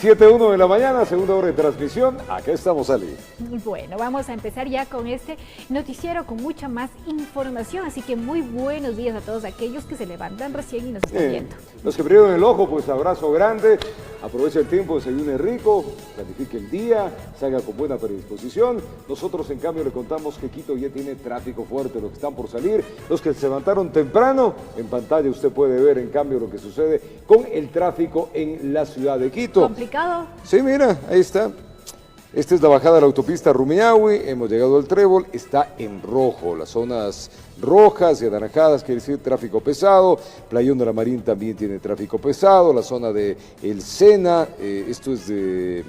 7:01 de la mañana, segunda hora de transmisión. Acá estamos, Ali. Bueno, vamos a empezar ya con este noticiero con mucha más información. Así que muy buenos días a todos aquellos que se levantan recién y nos están viendo. Los que abrieron el ojo, pues abrazo grande. Aproveche el tiempo, desayune rico, planifique el día, salga con buena predisposición. Nosotros, en cambio, le contamos que Quito ya tiene tráfico fuerte, los que están por salir, los que se levantaron temprano. En pantalla usted puede ver, en cambio, lo que sucede con el tráfico en la ciudad de Quito. ¿Complicado? Sí, mira, ahí está. Esta es la bajada de la autopista Rumiñahui, hemos llegado al Trébol, está en rojo, las zonas rojas y anaranjadas, quiere decir tráfico pesado. Playón de la Marín también tiene tráfico pesado, la zona de El Sena, esto es de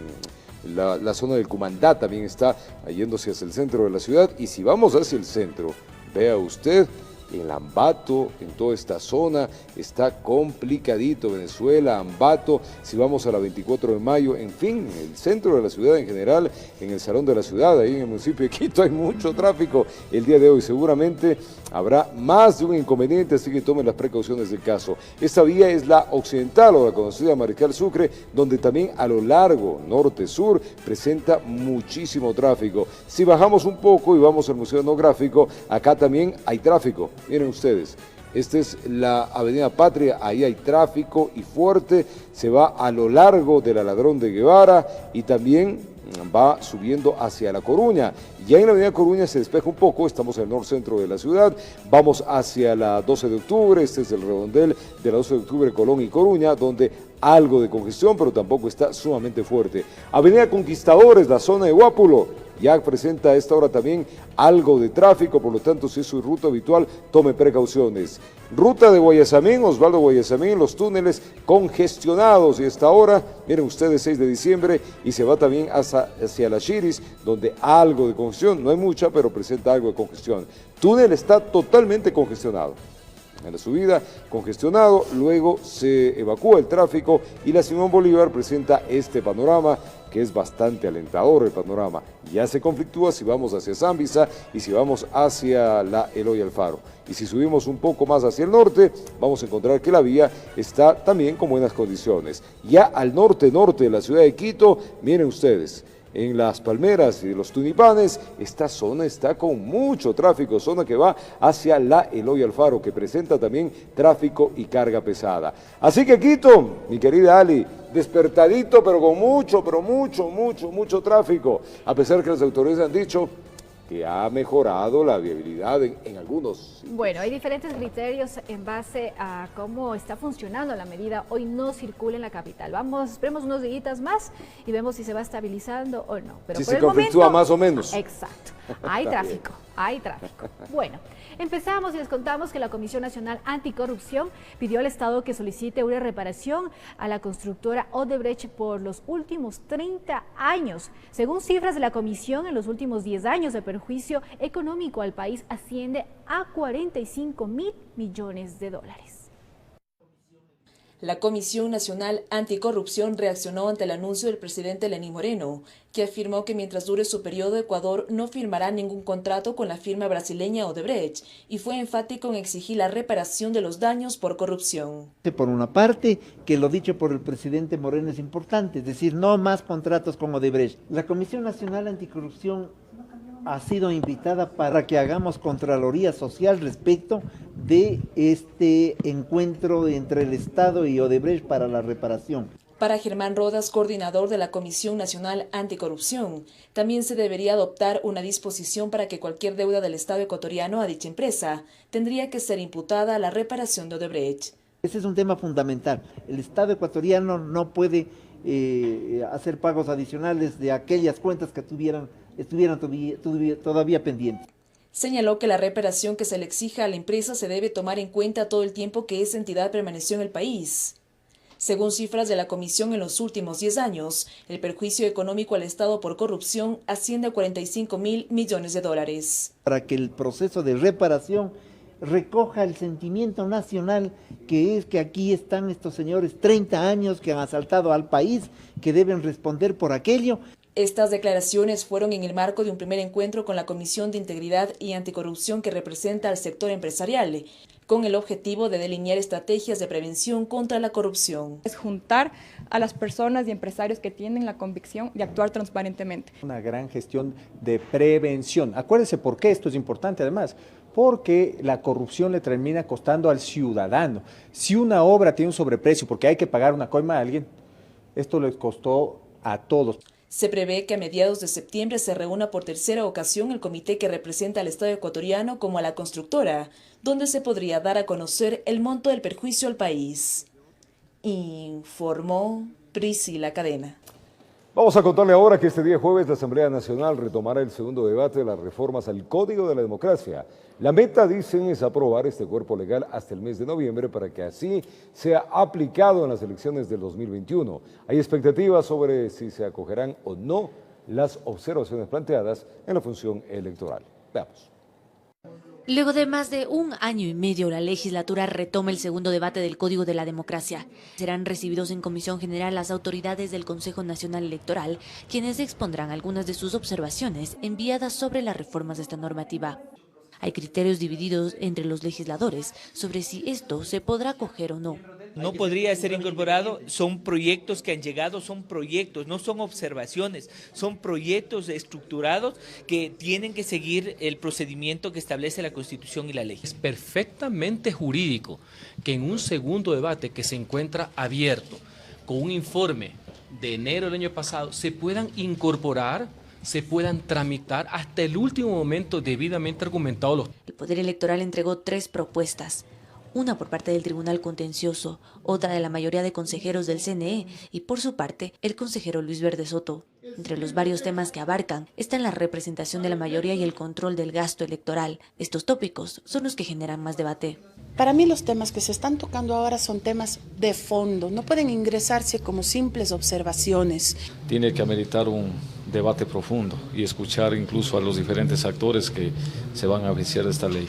la zona del Cumandá, también está yéndose hacia el centro de la ciudad. Y si vamos hacia el centro, vea usted, en Ambato, en toda esta zona, está complicadito, Venezuela, Ambato, si vamos a la 24 de mayo, en fin, el centro de la ciudad en general, en el Salón de la Ciudad, ahí en el municipio de Quito hay mucho tráfico el día de hoy, seguramente habrá más de un inconveniente, así que tomen las precauciones del caso. Esta vía es la occidental o la conocida Mariscal Sucre, donde también a lo largo, norte-sur, presenta muchísimo tráfico. Si bajamos un poco y vamos al Museo Etnográfico, acá también hay tráfico. Miren ustedes, esta es la Avenida Patria, ahí hay tráfico y fuerte, se va a lo largo de la Ladrón de Guevara y también va subiendo hacia La Coruña. Ya en la Avenida Coruña se despeja un poco, estamos en el norcentro de la ciudad, vamos hacia la 12 de octubre, este es el redondel de la 12 de octubre, Colón y Coruña, donde algo de congestión, pero tampoco está sumamente fuerte. Avenida Conquistadores, la zona de Guápulo, ya presenta a esta hora también algo de tráfico, por lo tanto, si es su ruta habitual, tome precauciones. Ruta de Guayasamín, Osvaldo Guayasamín, los túneles congestionados, y a esta hora, miren ustedes, 6 de diciembre, y se va también hacia la Chiris, donde algo de congestión, no hay mucha, pero presenta algo de congestión. Túnel está totalmente congestionado. En la subida, congestionado, luego se evacúa el tráfico y la Simón Bolívar presenta este panorama que es bastante alentador. El panorama ya se conflictúa si vamos hacia Zambisa y si vamos hacia la Eloy Alfaro. Y si subimos un poco más hacia el norte, vamos a encontrar que la vía está también con buenas condiciones. Ya al norte-norte de la ciudad de Quito, miren ustedes, en Las Palmeras y los Tunipanes, esta zona está con mucho tráfico, zona que va hacia la Eloy Alfaro, que presenta también tráfico y carga pesada. Así que Quito, mi querida Ali, despertadito, pero con mucho tráfico, a pesar que las autoridades han dicho que ha mejorado la viabilidad en algunos. Bueno, hay diferentes criterios en base a cómo está funcionando la medida. Hoy no circula en la capital. Esperemos unos días más y vemos si se va estabilizando o no. Pero si por se el conflictúa momento, más o menos. Exacto. Hay tráfico, hay tráfico. Bueno, empezamos y les contamos que la Comisión Nacional Anticorrupción pidió al Estado que solicite una reparación a la constructora Odebrecht por los últimos 30 años. Según cifras de la Comisión, en los últimos 10 años el perjuicio económico al país asciende a 45.000 millones de dólares. La Comisión Nacional Anticorrupción reaccionó ante el anuncio del presidente Lenín Moreno, que afirmó que mientras dure su periodo, Ecuador no firmará ningún contrato con la firma brasileña Odebrecht, y fue enfático en exigir la reparación de los daños por corrupción. Por una parte, que lo dicho por el presidente Moreno es importante, es decir, no más contratos con Odebrecht. La Comisión Nacional Anticorrupción ha sido invitada para que hagamos contraloría social respecto de este encuentro entre el Estado y Odebrecht para la reparación. Para Germán Rodas, coordinador de la Comisión Nacional Anticorrupción, también se debería adoptar una disposición para que cualquier deuda del Estado ecuatoriano a dicha empresa tendría que ser imputada a la reparación de Odebrecht. Ese es un tema fundamental. El Estado ecuatoriano no puede hacer pagos adicionales de aquellas cuentas que estuvieran todavía pendientes. Señaló que la reparación que se le exija a la empresa se debe tomar en cuenta todo el tiempo que esa entidad permaneció en el país. Según cifras de la Comisión, en los últimos 10 años, el perjuicio económico al Estado por corrupción asciende a 45.000 millones de dólares. Para que el proceso de reparación recoja el sentimiento nacional, que es que aquí están estos señores 30 años que han asaltado al país, que deben responder por aquello. Estas declaraciones fueron en el marco de un primer encuentro con la Comisión de Integridad y Anticorrupción que representa al sector empresarial, con el objetivo de delinear estrategias de prevención contra la corrupción. Es juntar a las personas y empresarios que tienen la convicción de actuar transparentemente. Una gran gestión de prevención. Acuérdense por qué esto es importante además, porque la corrupción le termina costando al ciudadano. Si una obra tiene un sobreprecio porque hay que pagar una coima a alguien, esto les costó a todos. Se prevé que a mediados de septiembre se reúna por tercera ocasión el comité que representa al Estado ecuatoriano como a la constructora, donde se podría dar a conocer el monto del perjuicio al país. Informó Priscila Cadena. Vamos a contarle ahora que este día jueves la Asamblea Nacional retomará el segundo debate de las reformas al Código de la Democracia. La meta, dicen, es aprobar este cuerpo legal hasta el mes de noviembre para que así sea aplicado en las elecciones del 2021. Hay expectativas sobre si se acogerán o no las observaciones planteadas en la función electoral. Veamos. Luego de más de un año y medio, la legislatura retoma el segundo debate del Código de la Democracia. Serán recibidos en Comisión General las autoridades del Consejo Nacional Electoral, quienes expondrán algunas de sus observaciones enviadas sobre las reformas de esta normativa. Hay criterios divididos entre los legisladores sobre si esto se podrá acoger o no. No podría ser incorporado, son proyectos que han llegado, son proyectos, no son observaciones, son proyectos estructurados que tienen que seguir el procedimiento que establece la Constitución y la ley. Es perfectamente jurídico que en un segundo debate que se encuentra abierto con un informe de enero del año pasado se puedan incorporar, se puedan tramitar hasta el último momento debidamente argumentados. El Poder Electoral entregó 3 propuestas. Una por parte del Tribunal Contencioso, otra de la mayoría de consejeros del CNE y por su parte el consejero Luis Verde Soto. Entre los varios temas que abarcan están la representación de la mayoría y el control del gasto electoral. Estos tópicos son los que generan más debate. Para mí los temas que se están tocando ahora son temas de fondo, no pueden ingresarse como simples observaciones. Tiene que ameritar un debate profundo y escuchar incluso a los diferentes actores que se van a beneficiar de esta ley.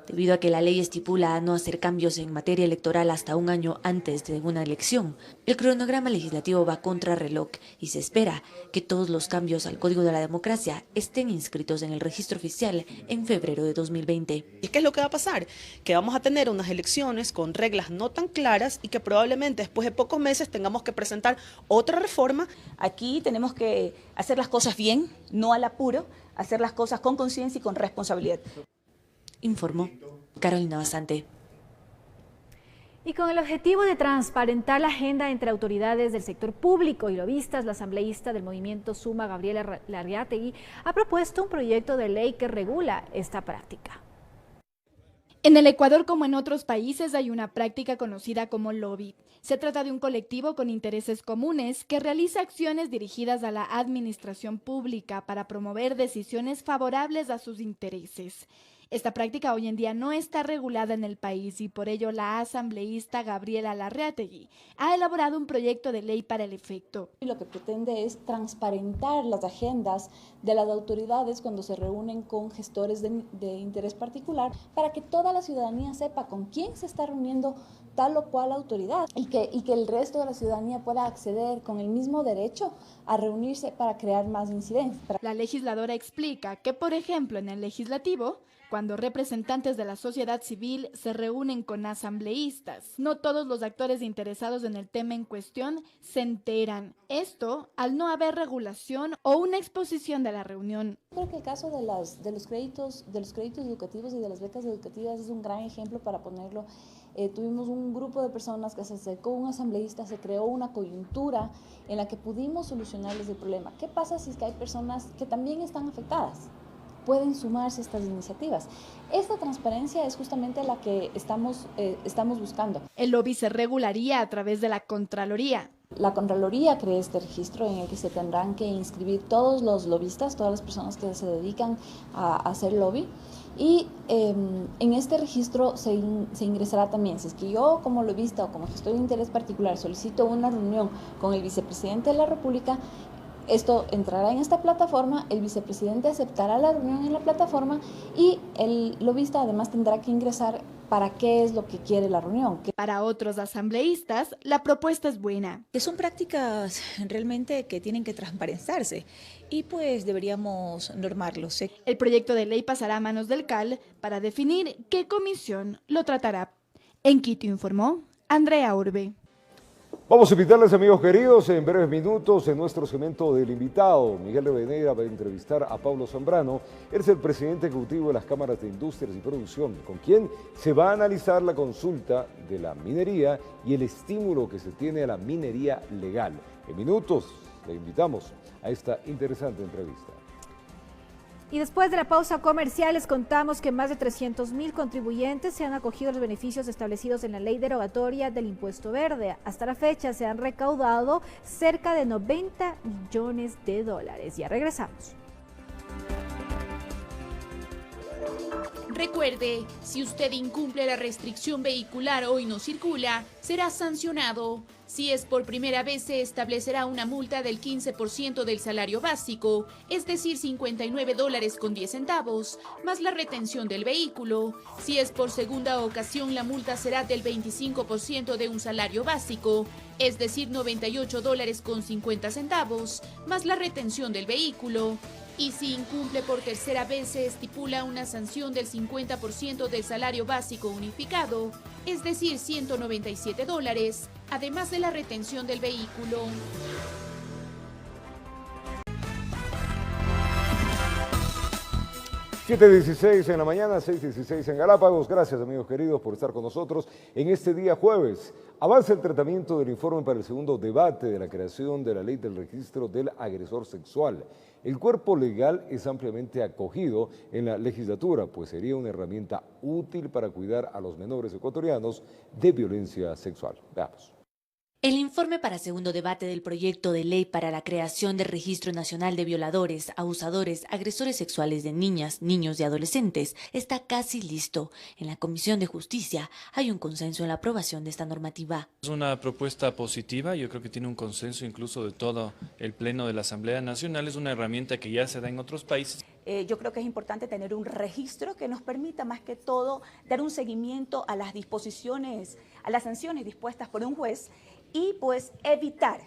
Debido a que la ley estipula no hacer cambios en materia electoral hasta un año antes de una elección, el cronograma legislativo va contra reloj y se espera que todos los cambios al Código de la Democracia estén inscritos en el registro oficial en febrero de 2020. ¿Y qué es lo que va a pasar? Que vamos a tener unas elecciones con reglas no tan claras y que probablemente después de pocos meses tengamos que presentar otra reforma. Aquí tenemos que hacer las cosas bien, no al apuro, hacer las cosas con conciencia y con responsabilidad. Informó Carolina Basante. Y con el objetivo de transparentar la agenda entre autoridades del sector público y lobistas, la asambleísta del movimiento Suma, Gabriela Larriategui, ha propuesto un proyecto de ley que regula esta práctica. En el Ecuador, como en otros países, hay una práctica conocida como lobby. Se trata de un colectivo con intereses comunes que realiza acciones dirigidas a la administración pública para promover decisiones favorables a sus intereses. Esta práctica hoy en día no está regulada en el país y por ello la asambleísta Gabriela Larriategui ha elaborado un proyecto de ley para el efecto. Lo que pretende es transparentar las agendas de las autoridades cuando se reúnen con gestores de interés particular para que toda la ciudadanía sepa con quién se está reuniendo tal o cual autoridad y que el resto de la ciudadanía pueda acceder con el mismo derecho a reunirse para crear más incidencia. La legisladora explica que, por ejemplo, en el legislativo, cuando representantes de la sociedad civil se reúnen con asambleístas, no todos los actores interesados en el tema en cuestión se enteran. Esto al no haber regulación o una exposición de la reunión. Creo que el caso de los créditos educativos y de las becas educativas es un gran ejemplo para ponerlo. Tuvimos un grupo de personas que se acercó a un asambleísta, se creó una coyuntura en la que pudimos solucionarles el problema. ¿Qué pasa si es que hay personas que también están afectadas? Pueden sumarse a estas iniciativas. Esta transparencia es justamente la que estamos buscando. El lobby se regularía a través de la Contraloría. La Contraloría crea este registro en el que se tendrán que inscribir todos los lobistas, todas las personas que se dedican a hacer lobby. Y en este registro se ingresará también, si es que yo como lobista o como gestor de interés particular solicito una reunión con el vicepresidente de la República, esto entrará en esta plataforma, el vicepresidente aceptará la reunión en la plataforma y el lobista además tendrá que ingresar para qué es lo que quiere la reunión. Para otros asambleístas, la propuesta es buena. Que son prácticas realmente que tienen que transparentarse y pues deberíamos normarlos. El proyecto de ley pasará a manos del CAL para definir qué comisión lo tratará. En Quito informó Andrea Urbe. Vamos a invitarles, amigos queridos, en breves minutos en nuestro segmento del invitado. Miguel Rivadeneira va a entrevistar a Pablo Zambrano. Él es el presidente ejecutivo de las cámaras de industrias y producción, con quien se va a analizar la consulta de la minería y el estímulo que se tiene a la minería legal. En minutos le invitamos a esta interesante entrevista. Y después de la pausa comercial les contamos que más de 300.000 contribuyentes se han acogido a los beneficios establecidos en la ley derogatoria del impuesto verde. Hasta la fecha se han recaudado cerca de 90 millones de dólares. Ya regresamos. Recuerde, si usted incumple la restricción vehicular o no circula, será sancionado. Si es por primera vez, se establecerá una multa del 15% del salario básico, es decir, $59.10, más la retención del vehículo. Si es por segunda ocasión, la multa será del 25% de un salario básico, es decir, $98.50, más la retención del vehículo. Y si incumple por tercera vez, se estipula una sanción del 50% del salario básico unificado, es decir, $197, además de la retención del vehículo. $7:16 en la mañana, 6:16 en Galápagos. Gracias, amigos queridos, por estar con nosotros en este día jueves. Avanza el tratamiento del informe para el segundo debate de la creación de la ley del registro del agresor sexual. El cuerpo legal es ampliamente acogido en la legislatura, pues sería una herramienta útil para cuidar a los menores ecuatorianos de violencia sexual. Veamos. El informe para segundo debate del proyecto de ley para la creación del Registro Nacional de Violadores, Abusadores, Agresores Sexuales de Niñas, Niños y Adolescentes está casi listo. En la Comisión de Justicia hay un consenso en la aprobación de esta normativa. Es una propuesta positiva, yo creo que tiene un consenso incluso de todo el Pleno de la Asamblea Nacional, es una herramienta que ya se da en otros países. Yo creo que es importante tener un registro que nos permita más que todo dar un seguimiento a las disposiciones, a las sanciones dispuestas por un juez y pues evitar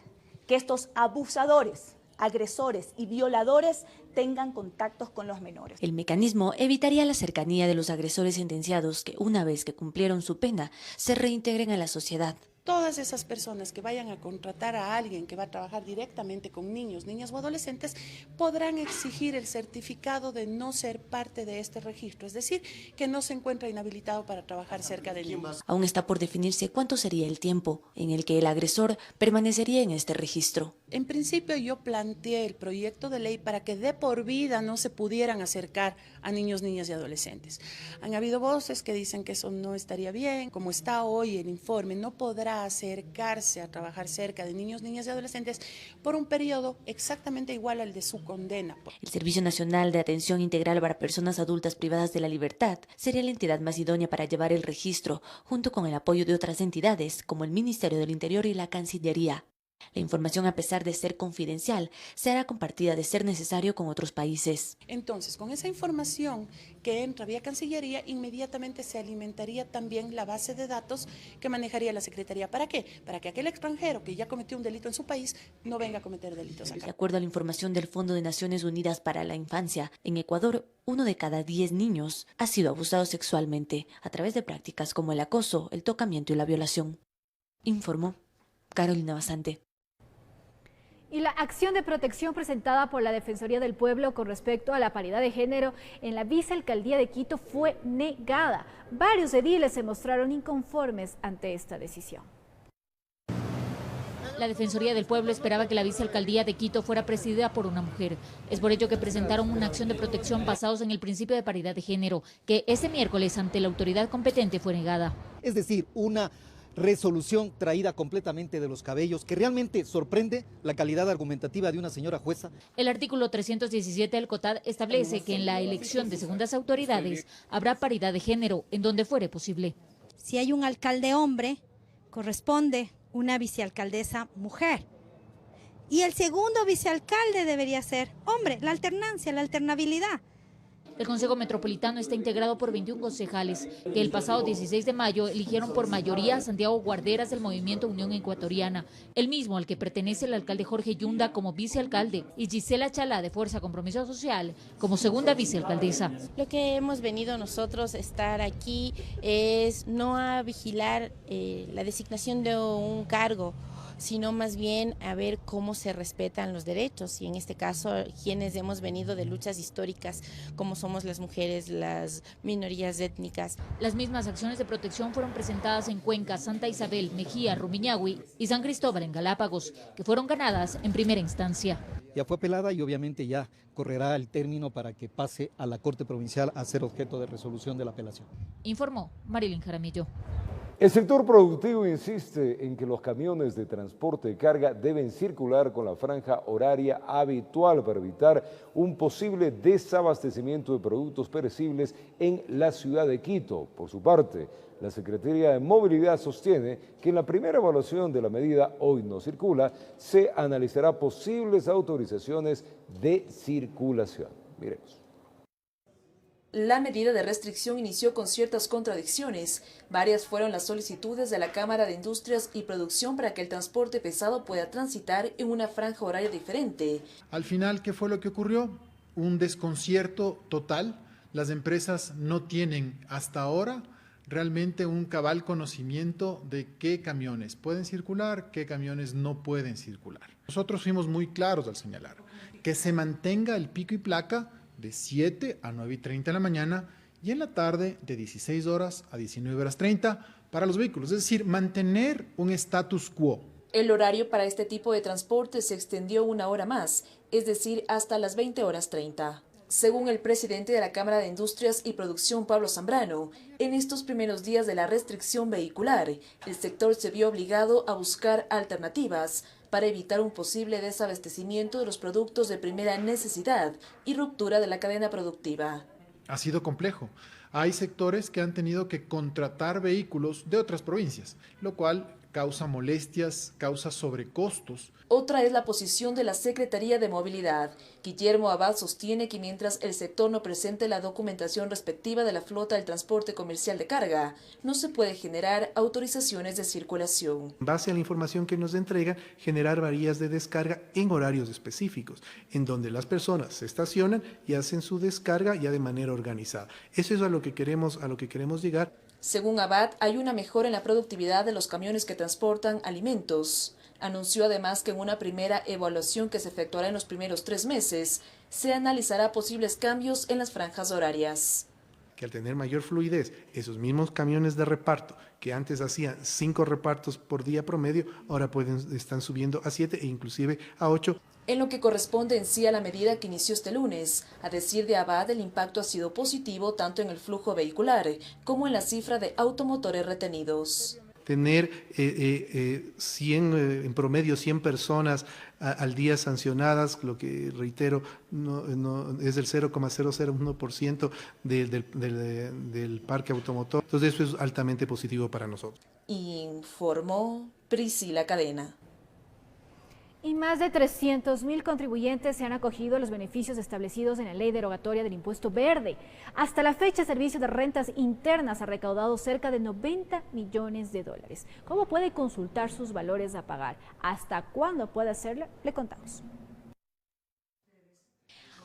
que estos abusadores, agresores y violadores tengan contactos con los menores. El mecanismo evitaría la cercanía de los agresores sentenciados que, una vez que cumplieron su pena, se reintegren a la sociedad. Todas esas personas que vayan a contratar a alguien que va a trabajar directamente con niños, niñas o adolescentes podrán exigir el certificado de no ser parte de este registro, es decir, que no se encuentra inhabilitado para trabajar cerca de niños. Aún está por definirse cuánto sería el tiempo en el que el agresor permanecería en este registro. En principio yo planteé el proyecto de ley para que de por vida no se pudieran acercar a niños, niñas y adolescentes. Han habido voces que dicen que eso no estaría bien. Como está hoy el informe, no podrá acercarse a trabajar cerca de niños, niñas y adolescentes por un periodo exactamente igual al de su condena. El Servicio Nacional de Atención Integral para Personas Adultas Privadas de la Libertad sería la entidad más idónea para llevar el registro, junto con el apoyo de otras entidades como el Ministerio del Interior y la Cancillería. La información, a pesar de ser confidencial, será compartida de ser necesario con otros países. Entonces, con esa información que entra vía Cancillería, inmediatamente se alimentaría también la base de datos que manejaría la Secretaría. ¿Para qué? Para que aquel extranjero que ya cometió un delito en su país no venga a cometer delitos acá. De acuerdo a la información del Fondo de Naciones Unidas para la Infancia, en Ecuador, 1 de cada 10 niños ha sido abusado sexualmente a través de prácticas como el acoso, el tocamiento y la violación. Informó Carolina Basante. Y la acción de protección presentada por la Defensoría del Pueblo con respecto a la paridad de género en la vicealcaldía de Quito fue negada. Varios ediles se mostraron inconformes ante esta decisión. La Defensoría del Pueblo esperaba que la vicealcaldía de Quito fuera presidida por una mujer. Es por ello que presentaron una acción de protección basados en el principio de paridad de género, que ese miércoles ante la autoridad competente fue negada. Es decir, una resolución traída completamente de los cabellos, que realmente sorprende la calidad argumentativa de una señora jueza. El artículo 317 del COTAD establece que en la elección de segundas autoridades habrá paridad de género en donde fuere posible. Si hay un alcalde hombre, corresponde una vicealcaldesa mujer. Y el segundo vicealcalde debería ser hombre, la alternancia, la alternabilidad. El Consejo Metropolitano está integrado por 21 concejales que el pasado 16 de mayo eligieron por mayoría a Santiago Guarderas del Movimiento Unión Ecuatoriana, el mismo al que pertenece el alcalde Jorge Yunda como vicealcalde y Gisela Chalá de Fuerza Compromiso Social como segunda vicealcaldesa. Lo que hemos venido nosotros a estar aquí es no a vigilar la designación de un cargo, sino más bien a ver cómo se respetan los derechos y en este caso quienes hemos venido de luchas históricas como somos las mujeres, las minorías étnicas. Las mismas acciones de protección fueron presentadas en Cuenca, Santa Isabel, Mejía, Rumiñahui y San Cristóbal en Galápagos, que fueron ganadas en primera instancia. Ya fue apelada y obviamente ya correrá el término para que pase a la Corte Provincial a ser objeto de resolución de la apelación. Informó Marilyn Jaramillo. El sector productivo insiste en que los camiones de transporte de carga deben circular con la franja horaria habitual para evitar un posible desabastecimiento de productos perecibles en la ciudad de Quito. Por su parte, la Secretaría de Movilidad sostiene que en la primera evaluación de la medida Hoy No Circula se analizará posibles autorizaciones de circulación. Miremos. La medida de restricción inició con ciertas contradicciones. Varias fueron las solicitudes de la Cámara de Industrias y Producción para que el transporte pesado pueda transitar en una franja horaria diferente. Al final, ¿qué fue lo que ocurrió? Un desconcierto total. Las empresas no tienen hasta ahora realmente un cabal conocimiento de qué camiones pueden circular, qué camiones no pueden circular. Nosotros fuimos muy claros al señalar que se mantenga el pico y placa de 7 a 9:30 de la mañana y en la tarde de 16 horas a 19:30 para los vehículos, es decir, mantener un status quo. El horario para este tipo de transporte se extendió 1 hora más, es decir, hasta las 20:30. Según el presidente de la Cámara de Industrias y Producción, Pablo Zambrano, en estos primeros días de la restricción vehicular, el sector se vio obligado a buscar alternativas para evitar un posible desabastecimiento de los productos de primera necesidad y ruptura de la cadena productiva. Ha sido complejo. Hay sectores que han tenido que contratar vehículos de otras provincias, lo cual causa molestias, causa sobrecostos. Otra es la posición de la Secretaría de Movilidad. Guillermo Abad sostiene que mientras el sector no presente la documentación respectiva de la flota del transporte comercial de carga, no se puede generar autorizaciones de circulación. En base a la información que nos entrega, generar varillas de descarga en horarios específicos, en donde las personas se estacionan y hacen su descarga ya de manera organizada. Eso es a lo que queremos llegar. Según Abad, hay una mejora en la productividad de los camiones que transportan alimentos. Anunció además que en una primera evaluación que se efectuará en los primeros 3 meses, se analizará posibles cambios en las franjas horarias. Que al tener mayor fluidez, esos mismos camiones de reparto que antes hacían 5 repartos por día promedio, ahora están subiendo a 7 e inclusive a 8. En lo que corresponde en sí a la medida que inició este lunes, a decir de Abad, el impacto ha sido positivo tanto en el flujo vehicular como en la cifra de automotores retenidos. Tener en promedio 100 personas al día sancionadas, lo que reitero no es del 0,001% del parque automotor. Entonces eso es altamente positivo para nosotros. Informó Priscila Cadena. Y más de 300.000 contribuyentes se han acogido a los beneficios establecidos en la ley derogatoria del impuesto verde. Hasta la fecha, el Servicio de Rentas Internas ha recaudado cerca de 90 millones de dólares. ¿Cómo puede consultar sus valores a pagar? ¿Hasta cuándo puede hacerlo? Le contamos.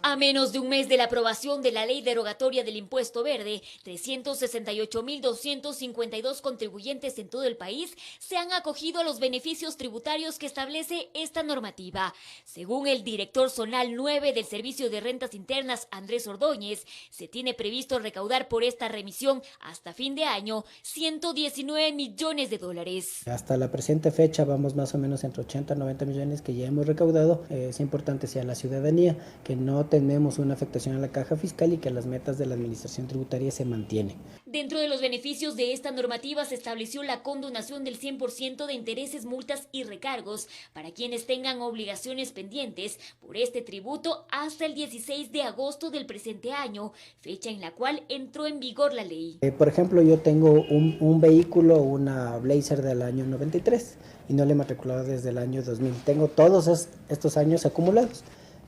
A menos de un mes de la aprobación de la ley derogatoria del impuesto verde, 368.252 contribuyentes en todo el país se han acogido a los beneficios tributarios que establece esta normativa. Según el director zonal 9 del Servicio de Rentas Internas, Andrés Ordóñez, se tiene previsto recaudar por esta remisión hasta fin de año 119 millones de dólares. Hasta la presente fecha vamos más o menos entre 80 a 90 millones que ya hemos recaudado. Es importante sea la ciudadanía que no tenemos una afectación a la caja fiscal y que las metas de la administración tributaria se mantienen. Dentro de los beneficios de esta normativa se estableció la condonación del 100% de intereses, multas y recargos para quienes tengan obligaciones pendientes por este tributo hasta el 16 de agosto del presente año, fecha en la cual entró en vigor la ley. Por ejemplo, yo tengo un vehículo, una Blazer del año 93 y no le he matriculado desde el año 2000. Tengo todos estos años acumulados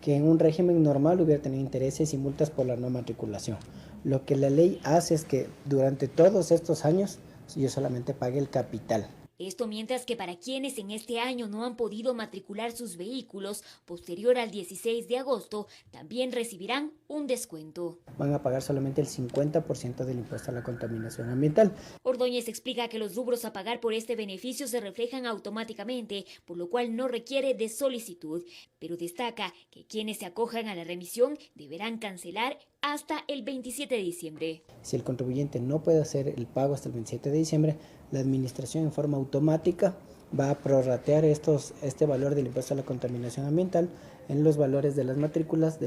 que en un régimen normal hubiera tenido intereses y multas por la no matriculación. Lo que la ley hace es que durante todos estos años yo solamente pague el capital. Esto mientras que para quienes en este año no han podido matricular sus vehículos, posterior al 16 de agosto, también recibirán un descuento. Van a pagar solamente el 50% del impuesto a la contaminación ambiental. Ordóñez explica que los rubros a pagar por este beneficio se reflejan automáticamente, por lo cual no requiere de solicitud, pero destaca que quienes se acojan a la remisión deberán cancelar hasta el 27 de diciembre. Si el contribuyente no puede hacer el pago hasta el 27 de diciembre, la administración en forma automática va a prorratear este valor del impuesto a la contaminación ambiental en los valores de las matrículas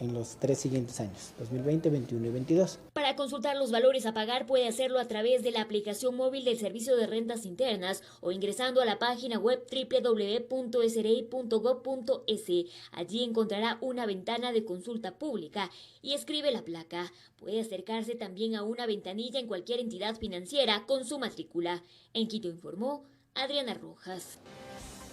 en los 3 siguientes años, 2020, 2021 y 2022. Para consultar los valores a pagar puede hacerlo a través de la aplicación móvil del Servicio de Rentas Internas o ingresando a la página web www.sri.gov.es. Allí encontrará una ventana de consulta pública y escribe la placa. Puede acercarse también a una ventanilla en cualquier entidad financiera con su matrícula. En Quito informó Adriana Rojas.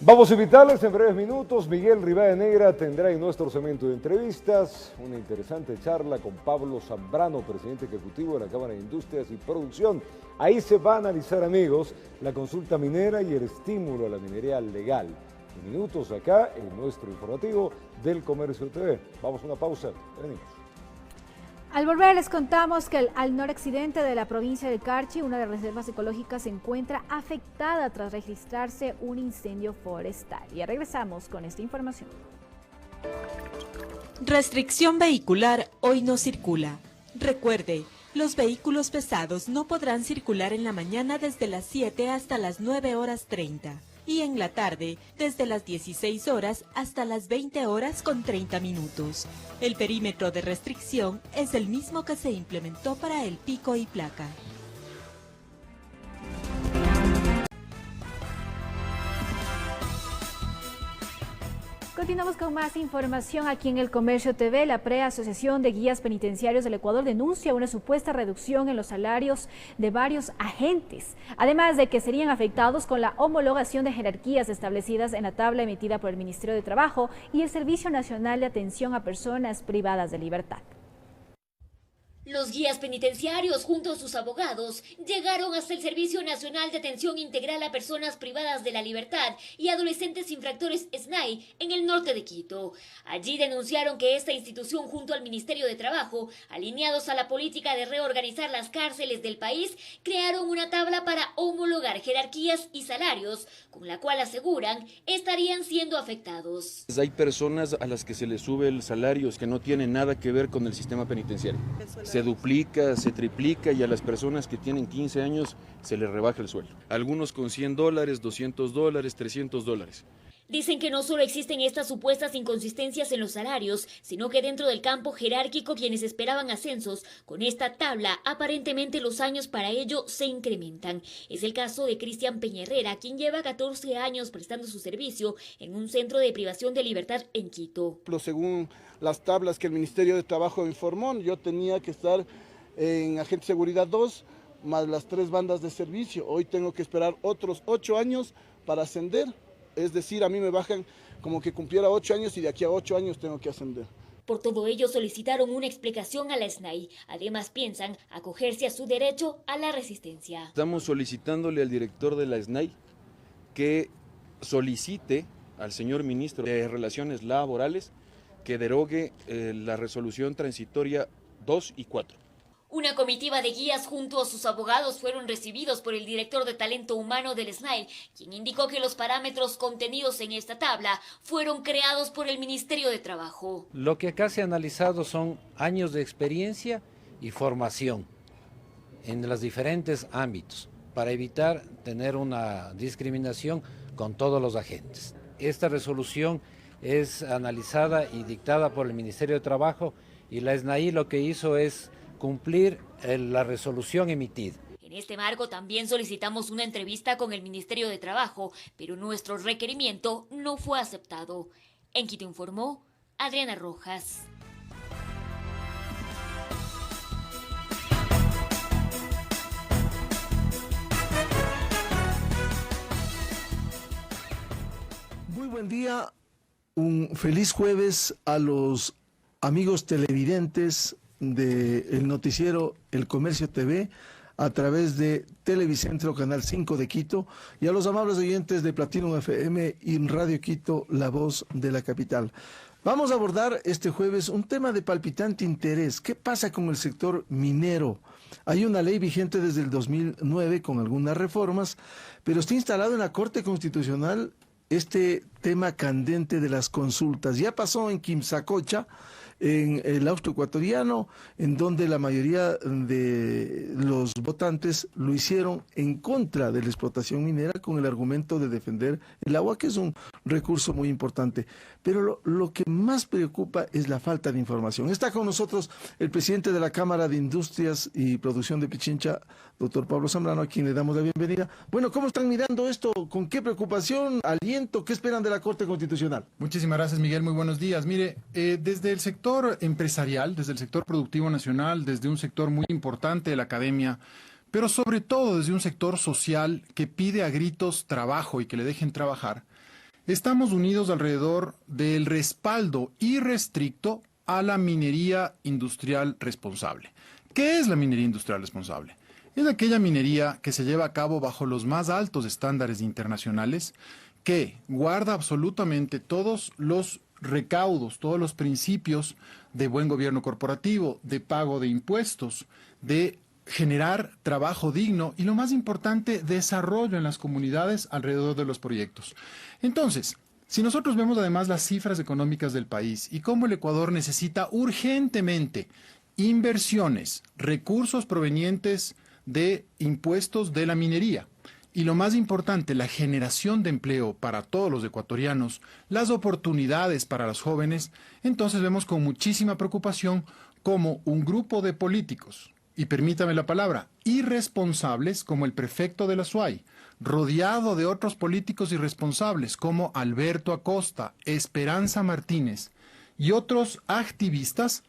Vamos a invitarles en breves minutos. Miguel Rivadeneira tendrá en nuestro segmento de entrevistas una interesante charla con Pablo Zambrano, presidente ejecutivo de la Cámara de Industrias y Producción. Ahí se va a analizar, amigos, la consulta minera y el estímulo a la minería legal. En minutos acá en nuestro informativo del Comercio TV. Vamos a una pausa. Venimos. Al volver les contamos que al noroccidente de la provincia de Carchi, una de las reservas ecológicas se encuentra afectada tras registrarse un incendio forestal. Ya regresamos con esta información. Restricción vehicular hoy no circula. Recuerde, los vehículos pesados no podrán circular en la mañana desde las 7 hasta las 9:30 y en la tarde desde las 16 horas hasta las 20 horas con 30 minutos. El perímetro de restricción es el mismo que se implementó para el pico y placa. Continuamos con más información aquí en el Comercio TV. La Asociación de Guías Penitenciarios del Ecuador denuncia una supuesta reducción en los salarios de varios agentes, además de que serían afectados con la homologación de jerarquías establecidas en la tabla emitida por el Ministerio de Trabajo y el Servicio Nacional de Atención a Personas Privadas de Libertad. Los guías penitenciarios, junto a sus abogados, llegaron hasta el Servicio Nacional de Atención Integral a Personas Privadas de la Libertad y Adolescentes Infractores SNAI en el norte de Quito. Allí denunciaron que esta institución, junto al Ministerio de Trabajo, alineados a la política de reorganizar las cárceles del país, crearon una tabla para homologar jerarquías y salarios, con la cual aseguran estarían siendo afectados. Hay personas a las que se les sube el salario que no tienen nada que ver con el sistema penitenciario. Se duplica, se triplica y a las personas que tienen 15 años se les rebaja el sueldo. Algunos con $100, $200, $300. Dicen que no solo existen estas supuestas inconsistencias en los salarios, sino que dentro del campo jerárquico quienes esperaban ascensos, con esta tabla aparentemente los años para ello se incrementan. Es el caso de Cristian Peña-Herrera, quien lleva 14 años prestando su servicio en un centro de privación de libertad en Quito. Según las tablas que el Ministerio de Trabajo informó, yo tenía que estar en Agente de Seguridad 2 más las 3 bandas de servicio. Hoy tengo que esperar otros 8 años para ascender. Es decir, a mí me bajan como que cumpliera 8 años y de aquí a 8 años tengo que ascender. Por todo ello solicitaron una explicación a la SNAI. Además piensan acogerse a su derecho a la resistencia. Estamos solicitándole al director de la SNAI que solicite al señor ministro de Relaciones Laborales que derogue la resolución transitoria 2 y 4. Una comitiva de guías junto a sus abogados fueron recibidos por el director de talento humano del SNAI, quien indicó que los parámetros contenidos en esta tabla fueron creados por el Ministerio de Trabajo. Lo que acá se ha analizado son años de experiencia y formación en los diferentes ámbitos para evitar tener una discriminación con todos los agentes. Esta resolución es analizada y dictada por el Ministerio de Trabajo y la SNAI lo que hizo es cumplir la resolución emitida. En este marco también solicitamos una entrevista con el Ministerio de Trabajo, pero nuestro requerimiento no fue aceptado. En Quito informó Adriana Rojas. Muy buen día. Un feliz jueves a los amigos televidentes del noticiero El Comercio TV a través de Televicentro Canal 5 de Quito y a los amables oyentes de Platinum FM y Radio Quito, la voz de la capital. Vamos a abordar este jueves un tema de palpitante interés. ¿Qué pasa con el sector minero? Hay una ley vigente desde el 2009 con algunas reformas, pero está instalado en la Corte Constitucional este tema candente de las consultas. Ya pasó en Quimsacocha, en el austroecuatoriano, en donde la mayoría de los votantes lo hicieron en contra de la explotación minera con el argumento de defender el agua, que es un recurso muy importante. Pero lo que más preocupa es la falta de información. Está con nosotros el presidente de la Cámara de Industrias y Producción de Pichincha, doctor Pablo Zambrano, a quien le damos la bienvenida. Bueno, ¿cómo están mirando esto? ¿Con qué preocupación, aliento? ¿Qué esperan de la Corte Constitucional? Muchísimas gracias, Miguel. Muy buenos días. Mire, desde el sector empresarial, desde el sector productivo nacional, desde un sector muy importante de la academia, pero sobre todo desde un sector social que pide a gritos trabajo y que le dejen trabajar, estamos unidos alrededor del respaldo irrestricto a la minería industrial responsable. ¿Qué es la minería industrial responsable? Es aquella minería que se lleva a cabo bajo los más altos estándares internacionales, que guarda absolutamente todos los recaudos, todos los principios de buen gobierno corporativo, de pago de impuestos, de generar trabajo digno y, lo más importante, desarrollo en las comunidades alrededor de los proyectos. Entonces, si nosotros vemos además las cifras económicas del país y cómo el Ecuador necesita urgentemente inversiones, recursos provenientes de impuestos de la minería, y lo más importante, la generación de empleo para todos los ecuatorianos, las oportunidades para los jóvenes, entonces vemos con muchísima preocupación cómo un grupo de políticos, y permítame la palabra, irresponsables como el prefecto de la SUAY, rodeado de otros políticos irresponsables como Alberto Acosta, Esperanza Martínez y otros activistas,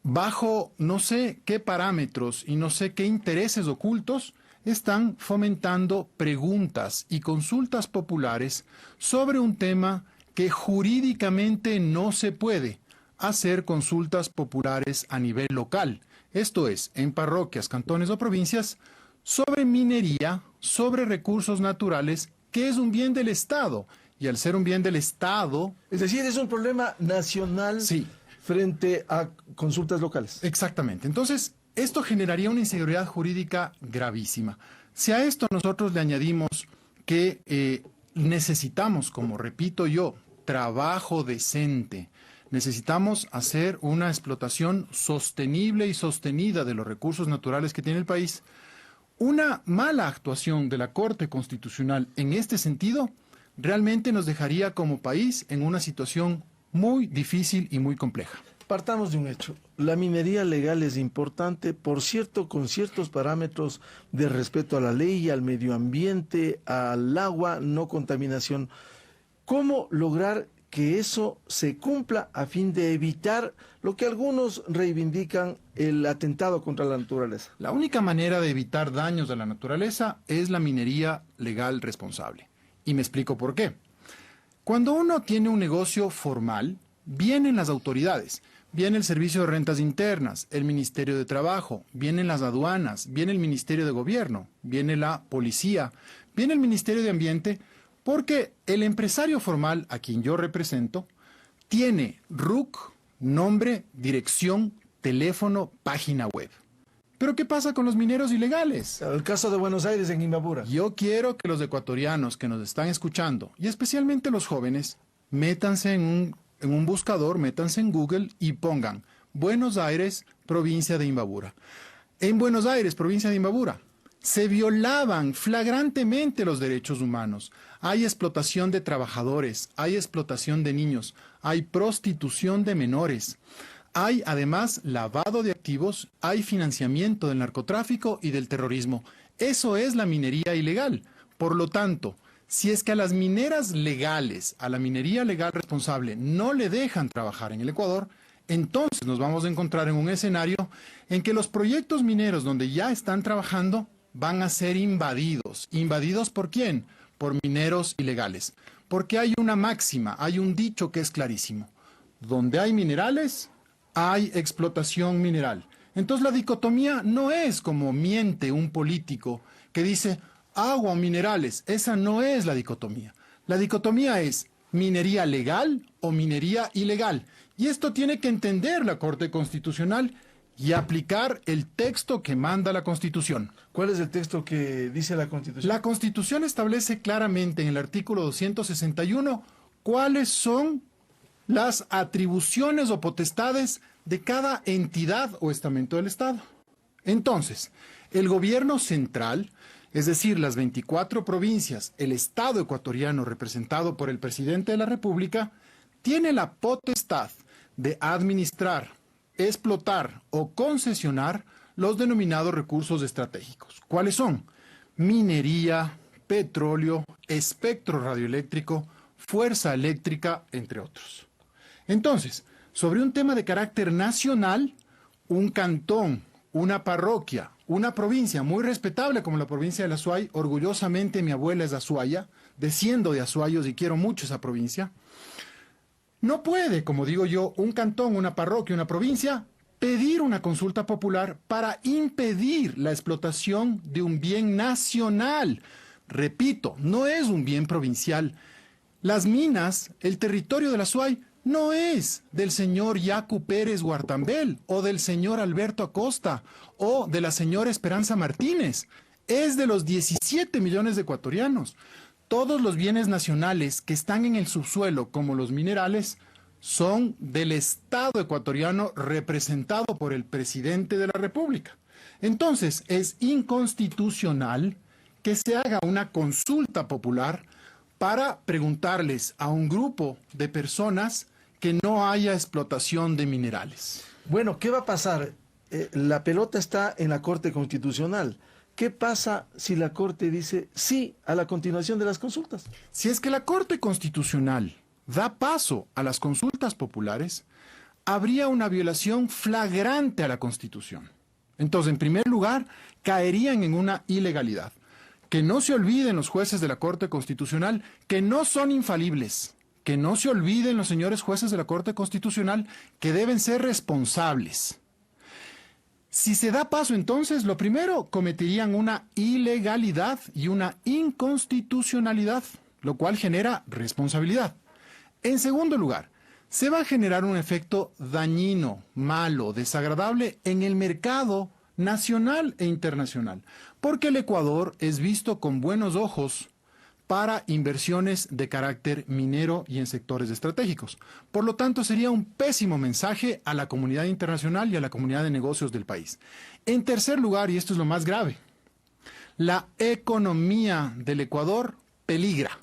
bajo no sé qué parámetros y no sé qué intereses ocultos, están fomentando preguntas y consultas populares sobre un tema que jurídicamente no se puede hacer consultas populares a nivel local. Esto es, en parroquias, cantones o provincias, sobre minería, sobre recursos naturales, que es un bien del Estado. Y al ser un bien del Estado... Es decir, es un problema nacional frente a consultas locales. Exactamente. Entonces, esto generaría una inseguridad jurídica gravísima. Si a esto nosotros le añadimos que necesitamos, como repito yo, trabajo decente, necesitamos hacer una explotación sostenible y sostenida de los recursos naturales que tiene el país, una mala actuación de la Corte Constitucional en este sentido realmente nos dejaría como país en una situación muy difícil y muy compleja. Partamos de un hecho. La minería legal es importante, por cierto, con ciertos parámetros de respeto a la ley, al medio ambiente, al agua, no contaminación. ¿Cómo lograr que eso se cumpla a fin de evitar lo que algunos reivindican, el atentado contra la naturaleza? La única manera de evitar daños a la naturaleza es la minería legal responsable. Y me explico por qué. Cuando uno tiene un negocio formal, vienen las autoridades. Viene el Servicio de Rentas Internas, el Ministerio de Trabajo, vienen las aduanas, viene el Ministerio de Gobierno, viene la Policía, viene el Ministerio de Ambiente, porque el empresario formal, a quien yo represento, tiene RUC, nombre, dirección, teléfono, página web. ¿Pero qué pasa con los mineros ilegales? El caso de Buenos Aires en Imbabura. Yo quiero que los ecuatorianos que nos están escuchando, y especialmente los jóvenes, métanse en un buscador, métanse en Google y pongan Buenos Aires, provincia de Imbabura. En Buenos Aires, provincia de Imbabura, se violaban flagrantemente los derechos humanos. Hay explotación de trabajadores, hay explotación de niños, hay prostitución de menores. Hay además lavado de activos, hay financiamiento del narcotráfico y del terrorismo. Eso es la minería ilegal. Por lo tanto, si es que a las mineras legales, a la minería legal responsable, no le dejan trabajar en el Ecuador, entonces nos vamos a encontrar en un escenario en que los proyectos mineros donde ya están trabajando van a ser invadidos. ¿Invadidos por quién? por mineros ilegales. Porque hay una máxima, hay un dicho que es clarísimo. Donde hay minerales, hay explotación mineral. Entonces la dicotomía no es como miente un político que dice agua o minerales. Esa no es la dicotomía. La dicotomía es minería legal o minería ilegal. Y esto tiene que entender la Corte Constitucional y aplicar el texto que manda la Constitución. ¿Cuál es el texto que dice la Constitución? La Constitución establece claramente en el artículo 261 cuáles son las atribuciones o potestades de cada entidad o estamento del Estado. Entonces, el gobierno central, es decir, las 24 provincias, el Estado ecuatoriano representado por el presidente de la República, tiene la potestad de administrar, explotar o concesionar los denominados recursos estratégicos. ¿Cuáles son? Minería, petróleo, espectro radioeléctrico, fuerza eléctrica, entre otros. Entonces, sobre un tema de carácter nacional, un cantón, una parroquia, una provincia muy respetable como la provincia de la Azuay, orgullosamente mi abuela es de Azuaya, desciendo de azuayos y quiero mucho esa provincia, no puede, como digo yo, un cantón, una parroquia, una provincia, pedir una consulta popular para impedir la explotación de un bien nacional. Repito, no es un bien provincial. Las minas, el territorio de la Azuay, no es del señor Yacu Pérez Guartambel o del señor Alberto Acosta o de la señora Esperanza Martínez. Es de los 17 millones de ecuatorianos. Todos los bienes nacionales que están en el subsuelo, como los minerales, son del Estado ecuatoriano representado por el presidente de la República. Entonces, es inconstitucional que se haga una consulta popular para preguntarles a un grupo de personas que no haya explotación de minerales. Bueno, ¿qué va a pasar? La pelota está en la Corte Constitucional. ¿Qué pasa si la Corte dice sí a la continuación de las consultas? Si es que la Corte Constitucional da paso a las consultas populares, habría una violación flagrante a la Constitución. Entonces, en primer lugar, caerían en una ilegalidad. Que no se olviden los jueces de la Corte Constitucional que no son infalibles. Que no se olviden los señores jueces de la Corte Constitucional que deben ser responsables. Si se da paso entonces, lo primero, cometerían una ilegalidad y una inconstitucionalidad, lo cual genera responsabilidad. En segundo lugar, se va a generar un efecto dañino, malo, desagradable en el mercado nacional e internacional, porque el Ecuador es visto con buenos ojos para inversiones de carácter minero y en sectores estratégicos. Por lo tanto, sería un pésimo mensaje a la comunidad internacional y a la comunidad de negocios del país. En tercer lugar, y esto es lo más grave, la economía del Ecuador peligra.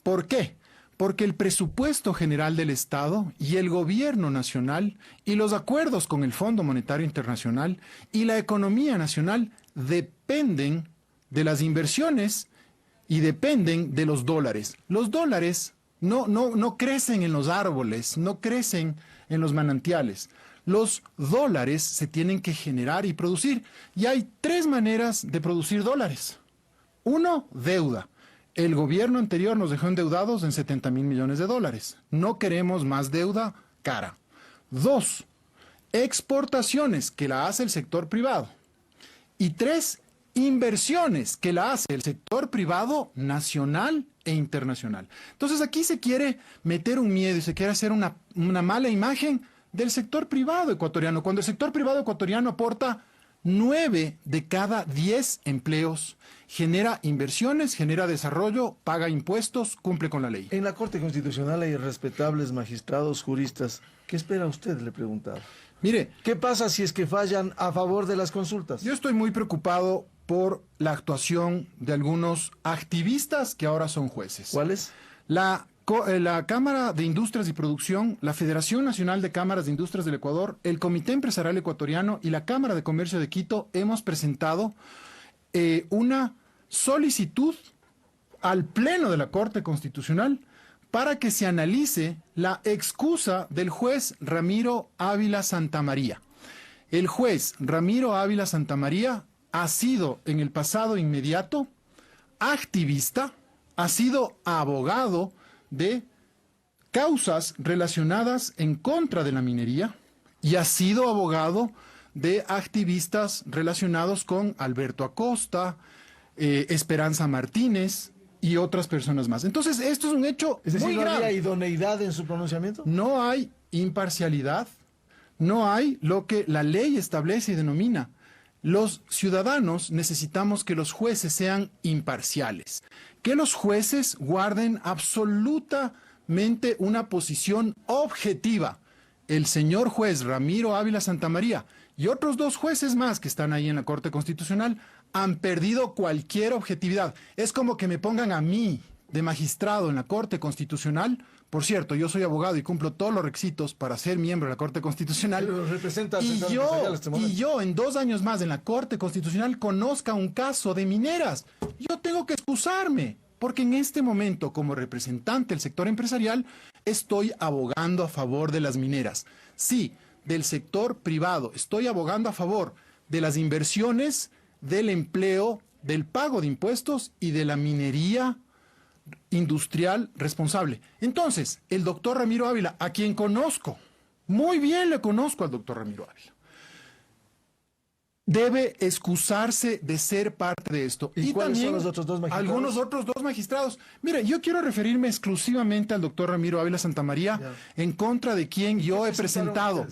¿Por qué? Porque el presupuesto general del Estado y el gobierno nacional y los acuerdos con el Fondo Monetario Internacional y la economía nacional dependen de las inversiones y dependen de los dólares. Los dólares no crecen en los árboles, no crecen en los manantiales. Los dólares se tienen que generar y producir. Y hay tres maneras de producir dólares. Uno, deuda. El gobierno anterior nos dejó endeudados en 70.000 millones de dólares. No queremos más deuda cara. Dos, exportaciones que la hace el sector privado. Y tres, inversiones que la hace el sector privado nacional e internacional. Entonces aquí se quiere meter un miedo y se quiere hacer una mala imagen del sector privado ecuatoriano, cuando el sector privado ecuatoriano aporta 9 de cada 10 empleos, genera inversiones, genera desarrollo, paga impuestos, cumple con la ley. En la Corte Constitucional hay respetables magistrados, juristas. ¿Qué espera usted?, le preguntaba. Mire, ¿qué pasa si es que fallan a favor de las consultas? Yo estoy muy preocupado por la actuación de algunos activistas que ahora son jueces. ¿Cuáles? La Cámara de Industrias y Producción, la Federación Nacional de Cámaras de Industrias del Ecuador, el Comité Empresarial Ecuatoriano y la Cámara de Comercio de Quito hemos presentado una solicitud al Pleno de la Corte Constitucional para que se analice la excusa del juez Ramiro Ávila Santamaría. El juez Ramiro Ávila Santamaría ha sido en el pasado inmediato activista ha sido abogado de causas relacionadas en contra de la minería y ha sido abogado de activistas relacionados con Alberto Acosta, Esperanza Martínez y otras personas más. Entonces, esto es un hecho Es decir, muy ¿no grave. había idoneidad en su pronunciamiento? No hay imparcialidad, no hay lo que la ley establece y denomina. Los ciudadanos necesitamos que los jueces sean imparciales, que los jueces guarden absolutamente una posición objetiva. El señor juez Ramiro Ávila Santamaría y otros 2 jueces más que están ahí en la Corte Constitucional han perdido cualquier objetividad. Es como que me pongan a mí de magistrado en la Corte Constitucional. Por cierto, yo soy abogado y cumplo todos los requisitos para ser miembro de la Corte Constitucional. Pero representa al Y sector yo, empresarial este momento. y yo en 2 años más en la Corte Constitucional conozca un caso de mineras. Yo tengo que excusarme, porque en este momento, como representante del sector empresarial, estoy abogando a favor de las mineras. Sí, del sector privado, estoy abogando a favor de las inversiones, del empleo, del pago de impuestos y de la minería industrial responsable. Entonces, el doctor Ramiro Ávila, a quien conozco, muy bien le conozco al doctor Ramiro Ávila, debe excusarse de ser parte de esto. ¿Y cuáles también son los otros 2 magistrados? algunos otros 2 magistrados. Mire, yo quiero referirme exclusivamente al doctor Ramiro Ávila Santamaría, en contra de quien yo he presentado.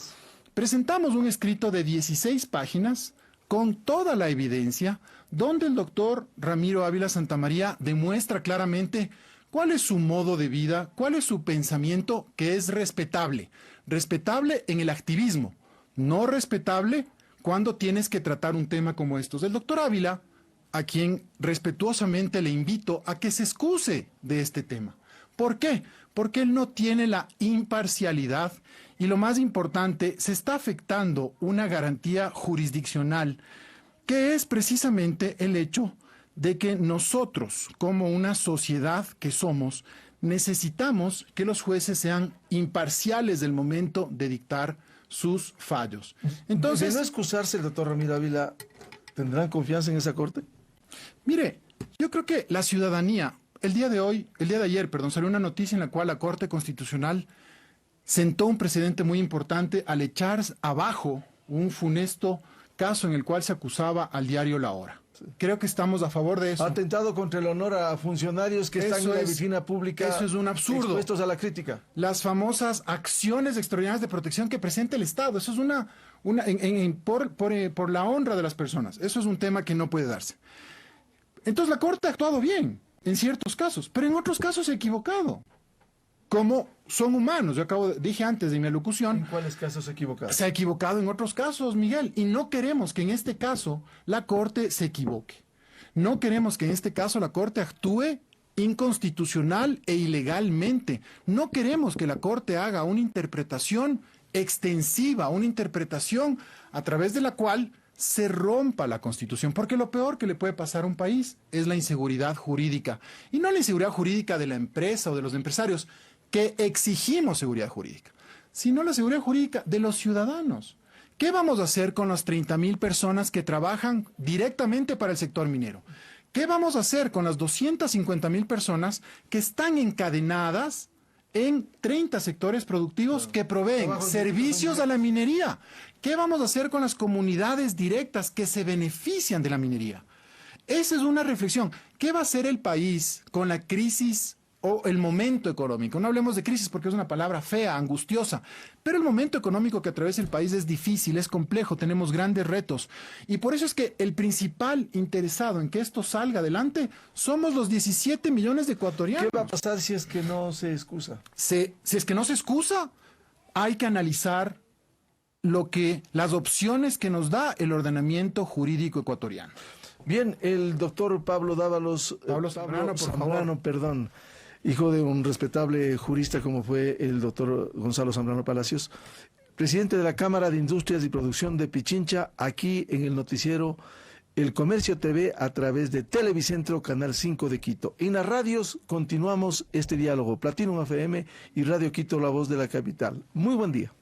Presentamos un escrito de 16 páginas con toda la evidencia, donde el doctor Ramiro Ávila Santamaría demuestra claramente cuál es su modo de vida, cuál es su pensamiento, que es respetable. Respetable en el activismo, no respetable cuando tienes que tratar un tema como estos. El doctor Ávila, a quien respetuosamente le invito a que se excuse de este tema. ¿Por qué? Porque él no tiene la imparcialidad y, lo más importante, se está afectando una garantía jurisdiccional, que es precisamente el hecho de que nosotros, como una sociedad que somos, necesitamos que los jueces sean imparciales del momento de dictar sus fallos. Entonces, de no excusarse el doctor Ramiro Ávila, ¿tendrán confianza en esa corte? Mire, yo creo que la ciudadanía, el día de ayer, salió una noticia en la cual la Corte Constitucional sentó un precedente muy importante al echar abajo un funesto caso en el cual se acusaba al diario La Hora. Creo que estamos a favor de eso. Atentado contra el honor a funcionarios que están en la vitrina pública. Eso es un absurdo. Expuestos a la crítica. Las famosas acciones extraordinarias de protección que presenta el Estado. Eso es por la honra de las personas. Eso es un tema que no puede darse. Entonces la Corte ha actuado bien en ciertos casos, pero en otros casos se ha equivocado. Como son humanos, dije antes de mi alocución. ¿En cuáles casos se ha equivocado? Se ha equivocado en otros casos, Miguel, y no queremos que en este caso la Corte se equivoque. No queremos que en este caso la Corte actúe inconstitucional e ilegalmente. No queremos que la Corte haga una interpretación extensiva, una interpretación a través de la cual se rompa la Constitución, porque lo peor que le puede pasar a un país es la inseguridad jurídica, y no la inseguridad jurídica de la empresa o de los empresarios, que exigimos seguridad jurídica, sino la seguridad jurídica de los ciudadanos. ¿Qué vamos a hacer con las 30,000 personas que trabajan directamente para el sector minero? ¿Qué vamos a hacer con las 250,000 personas que están encadenadas en 30 sectores productivos que proveen servicios a la minería? ¿Qué vamos a hacer con las comunidades directas que se benefician de la minería? Esa es una reflexión. ¿Qué va a hacer el país con la crisis o el momento económico? No hablemos de crisis porque es una palabra fea, angustiosa, pero el momento económico que atraviesa el país es difícil, es complejo, tenemos grandes retos. Y por eso es que el principal interesado en que esto salga adelante somos los 17 millones de ecuatorianos. ¿Qué va a pasar si es que no se excusa? Si es que no se excusa, hay que analizar las opciones que nos da el ordenamiento jurídico ecuatoriano. Bien, el doctor Pablo Dávalos, Zambrano, perdón, hijo de un respetable jurista como fue el doctor Gonzalo Zambrano Palacios, presidente de la Cámara de Industrias y Producción de Pichincha, aquí en el noticiero El Comercio TV a través de Televicentro, Canal 5 de Quito. En las radios continuamos este diálogo, Platinum FM y Radio Quito, la voz de la capital. Muy buen día.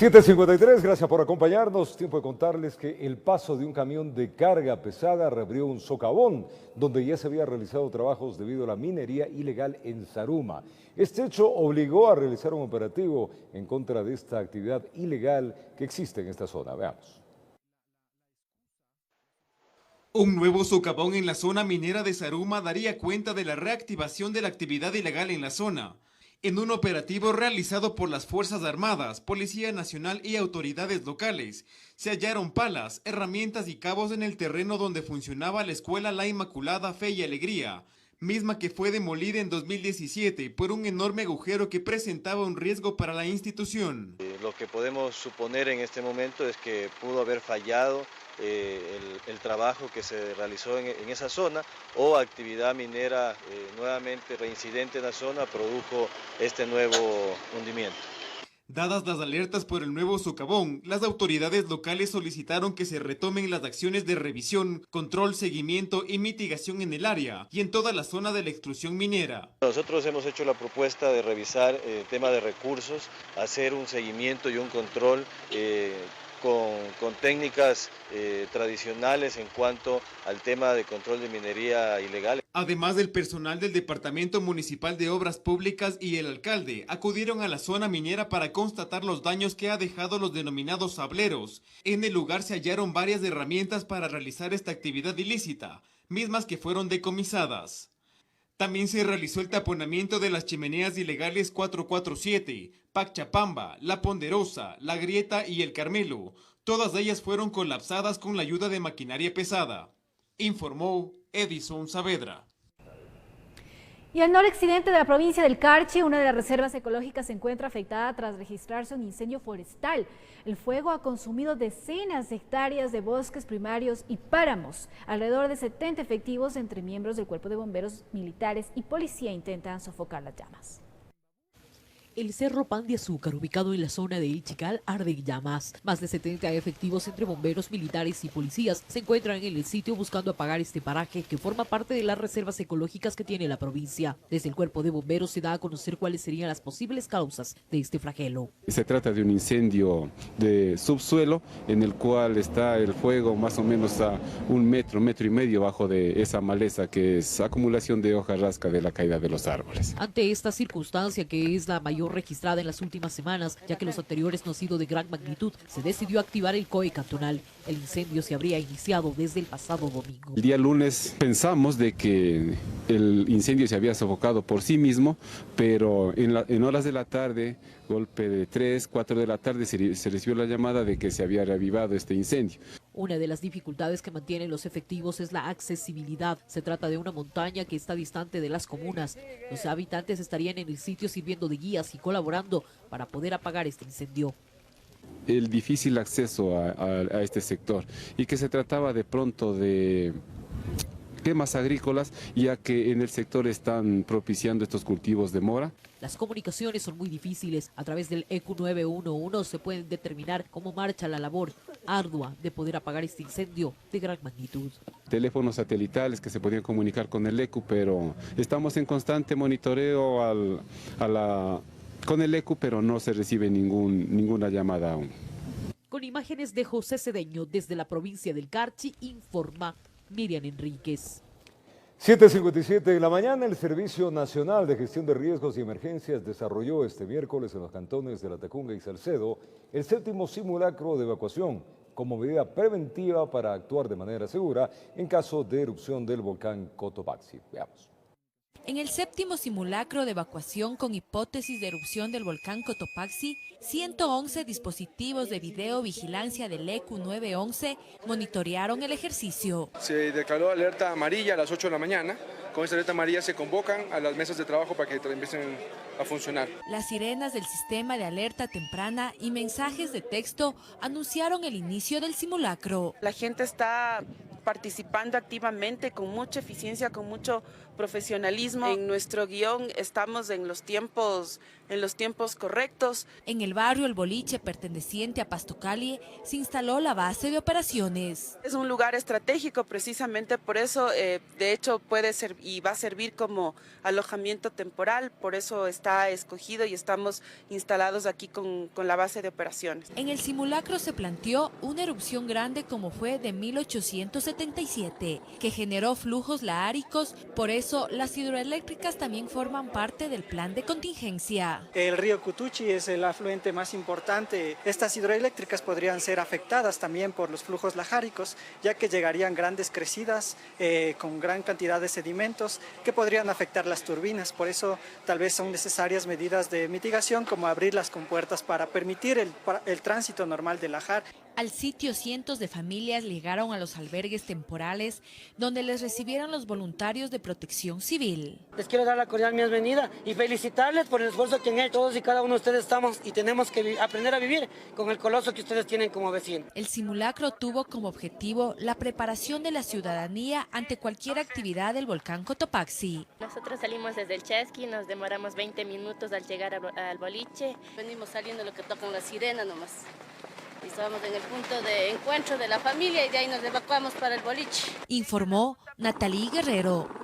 7:53, gracias por acompañarnos. Tiempo de contarles que el paso de un camión de carga pesada reabrió un socavón donde ya se había realizado trabajos debido a la minería ilegal en Zaruma. Este hecho obligó a realizar un operativo en contra de esta actividad ilegal que existe en esta zona. Veamos. Un nuevo socavón en la zona minera de Zaruma daría cuenta de la reactivación de la actividad ilegal en la zona. En un operativo realizado por las Fuerzas Armadas, Policía Nacional y autoridades locales, se hallaron palas, herramientas y cabos en el terreno donde funcionaba la Escuela La Inmaculada Fe y Alegría, misma que fue demolida en 2017 por un enorme agujero que presentaba un riesgo para la institución. Lo que podemos suponer en este momento es que pudo haber fallado el trabajo que se realizó en esa zona, o actividad minera nuevamente reincidente en la zona produjo este nuevo hundimiento. Dadas las alertas por el nuevo socavón, las autoridades locales solicitaron que se retomen las acciones de revisión, control, seguimiento y mitigación en el área y en toda la zona de la extrusión minera. Nosotros hemos hecho la propuesta de revisar el tema de recursos, hacer un seguimiento y un control con técnicas tradicionales en cuanto al tema de control de minería ilegal. Además del personal del Departamento Municipal de Obras Públicas y el alcalde acudieron a la zona minera para constatar los daños que ha dejado los denominados sableros. En el lugar se hallaron varias herramientas para realizar esta actividad ilícita, mismas que fueron decomisadas. También se realizó el taponamiento de las chimeneas ilegales 447, Pacchapamba, La Ponderosa, La Grieta y El Carmelo. Todas ellas fueron colapsadas con la ayuda de maquinaria pesada, informó Edison Saavedra. Y al noroccidente de la provincia del Carchi, una de las reservas ecológicas se encuentra afectada tras registrarse un incendio forestal. El fuego ha consumido decenas de hectáreas de bosques primarios y páramos. Alrededor de 70 efectivos entre miembros del Cuerpo de Bomberos, militares y policía intentan sofocar las llamas. El Cerro Pan de Azúcar, ubicado en la zona de El Chical, arde en llamas. Más de 70 efectivos entre bomberos, militares y policías se encuentran en el sitio buscando apagar este paraje que forma parte de las reservas ecológicas que tiene la provincia. Desde el Cuerpo de Bomberos se da a conocer cuáles serían las posibles causas de este flagelo. Se trata de un incendio de subsuelo en el cual está el fuego más o menos a 1 metro, 1,5 metros bajo de esa maleza que es acumulación de hoja rasca de la caída de los árboles. Ante esta circunstancia, que es la mayor registrada en las últimas semanas, ya que los anteriores no han sido de gran magnitud, se decidió activar el COE cantonal. El incendio se habría iniciado desde el pasado domingo. El día lunes pensamos de que el incendio se había sofocado por sí mismo, pero en horas de la tarde, golpe de 3, 4 de la tarde, se recibió la llamada de que se había reavivado este incendio. Una de las dificultades que mantienen los efectivos es la accesibilidad. Se trata de una montaña que está distante de las comunas. Los habitantes estarían en el sitio sirviendo de guías y colaborando para poder apagar este incendio. El difícil acceso a este sector, y que se trataba de pronto de quemas agrícolas, ya que en el sector están propiciando estos cultivos de mora. Las comunicaciones son muy difíciles. A través del EQ 911 se puede determinar cómo marcha la labor ardua de poder apagar este incendio de gran magnitud. Teléfonos satelitales que se podían comunicar con el EQ, pero estamos en constante monitoreo con el EQ, pero no se recibe ninguna llamada aún. Con imágenes de José Cedeño desde la provincia del Carchi, informa Miriam Enríquez. 7:57 de la mañana, el Servicio Nacional de Gestión de Riesgos y Emergencias desarrolló este miércoles en los cantones de Latacunga y Salcedo el 7º simulacro de evacuación como medida preventiva para actuar de manera segura en caso de erupción del volcán Cotopaxi. Veamos. En el 7º simulacro de evacuación con hipótesis de erupción del volcán Cotopaxi, 111 dispositivos de videovigilancia del EQ 911 monitorearon el ejercicio. Se declaró alerta amarilla a las 8 de la mañana. Con esta alerta amarilla se convocan a las mesas de trabajo para que empiecen a funcionar. Las sirenas del sistema de alerta temprana y mensajes de texto anunciaron el inicio del simulacro. La gente está participando activamente, con mucha eficiencia, con mucho profesionalismo. En nuestro guión estamos en los tiempos correctos. En el barrio El Boliche, perteneciente a Pastocalle, se instaló la base de operaciones. Es un lugar estratégico, precisamente por eso, de hecho puede ser y va a servir como alojamiento temporal, por eso está escogido y estamos instalados aquí con la base de operaciones. En el simulacro se planteó una erupción grande como fue de 1877, que generó flujos laáricos, por eso las hidroeléctricas también forman parte del plan de contingencia. El río Cutuchi es el afluente más importante. Estas hidroeléctricas podrían ser afectadas también por los flujos lajáricos, ya que llegarían grandes crecidas con gran cantidad de sedimentos que podrían afectar las turbinas. Por eso tal vez son necesarias medidas de mitigación como abrir las compuertas para permitir el tránsito normal del lajar. Al sitio cientos de familias llegaron a los albergues temporales donde les recibieron los voluntarios de Protección Civil. Les quiero dar la cordial bienvenida y felicitarles por el esfuerzo que han hecho. Todos y cada uno de ustedes estamos y tenemos que aprender a vivir con el coloso que ustedes tienen como vecino. El simulacro tuvo como objetivo la preparación de la ciudadanía ante cualquier actividad del volcán Cotopaxi. Nosotros salimos desde el Chasqui, nos demoramos 20 minutos al llegar al boliche. Venimos saliendo lo que tocan las sirenas nomás. Y estábamos en el punto de encuentro de la familia y de ahí nos evacuamos para el boliche. Informó Natalie Guerrero.